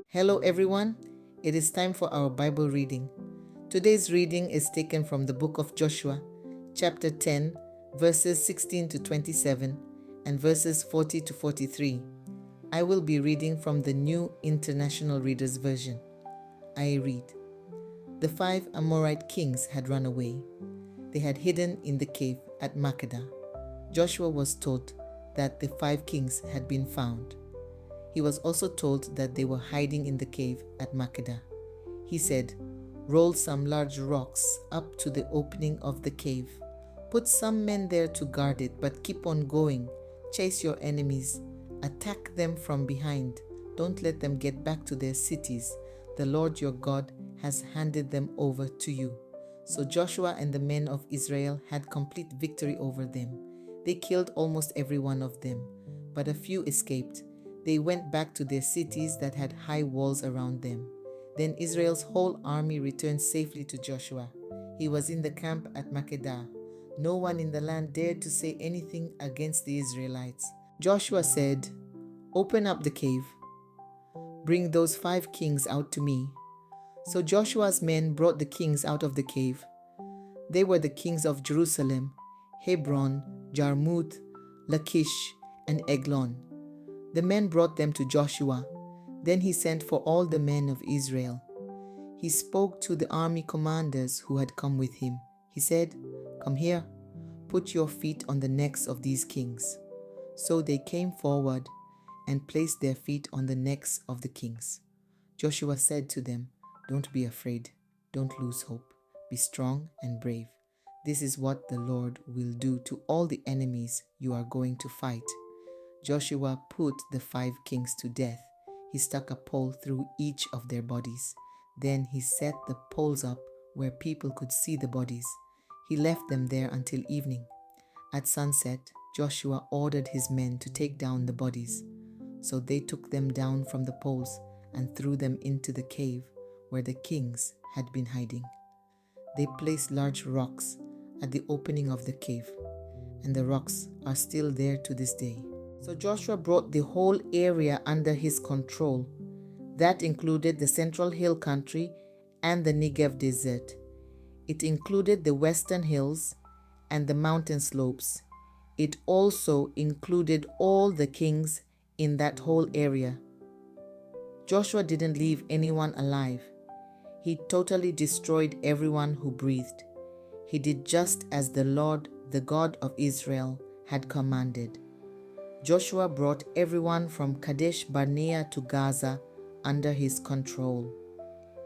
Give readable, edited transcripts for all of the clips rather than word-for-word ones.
Hello everyone, it is time for our Bible reading. Today's reading is taken from the book of Joshua, chapter 10, verses 16 to 27 and verses 40 to 43. I will be reading from the New International Reader's Version. I read, The 5 Amorite kings had run away. They had hidden in the cave at Makkedah. Joshua was told that the 5 kings had been found. He was also told that they were hiding in the cave at Makkedah. He said, Roll some large rocks up to the opening of the cave. Put some men there to guard it, but keep on going. Chase your enemies. Attack them from behind. Don't let them get back to their cities. The Lord your God has handed them over to you. So Joshua and the men of Israel had complete victory over them. They killed almost every one of them, but a few escaped. They went back to their cities that had high walls around them. Then Israel's whole army returned safely to Joshua. He was in the camp at Makkedah. No one in the land dared to say anything against the Israelites. Joshua said, Open up the cave. Bring those 5 kings out to me. So Joshua's men brought the kings out of the cave. They were the kings of Jerusalem, Hebron, Jarmuth, Lachish, and Eglon. The men brought them to Joshua. Then he sent for all the men of Israel. He spoke to the army commanders who had come with him. He said, Come here, put your feet on the necks of these kings. So they came forward and placed their feet on the necks of the kings. Joshua said to them, Don't be afraid, don't lose hope. Be strong and brave. This is what the Lord will do to all the enemies you are going to fight. Joshua put the 5 kings to death. He stuck a pole through each of their bodies. Then he set the poles up where people could see the bodies. He left them there until evening. At sunset, Joshua ordered his men to take down the bodies. So they took them down from the poles and threw them into the cave where the kings had been hiding. They placed large rocks at the opening of the cave, and the rocks are still there to this day. So Joshua brought the whole area under his control. That included the central hill country and the Negev desert. It included the western hills and the mountain slopes. It also included all the kings in that whole area. Joshua didn't leave anyone alive. He totally destroyed everyone who breathed. He did just as the Lord, the God of Israel, had commanded. Joshua brought everyone from Kadesh Barnea to Gaza under his control.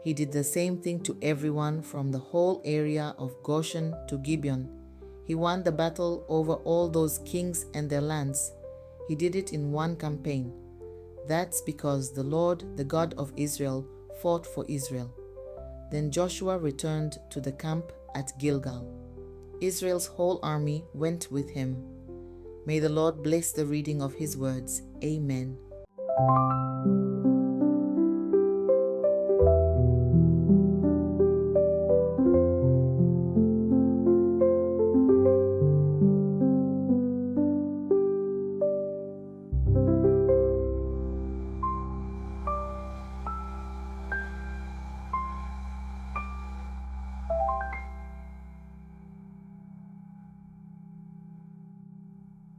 He did the same thing to everyone from the whole area of Goshen to Gibeon. He won the battle over all those kings and their lands. He did it in one campaign. That's because the Lord, the God of Israel, fought for Israel. Then Joshua returned to the camp at Gilgal. Israel's whole army went with him. May the Lord bless the reading of his words. Amen.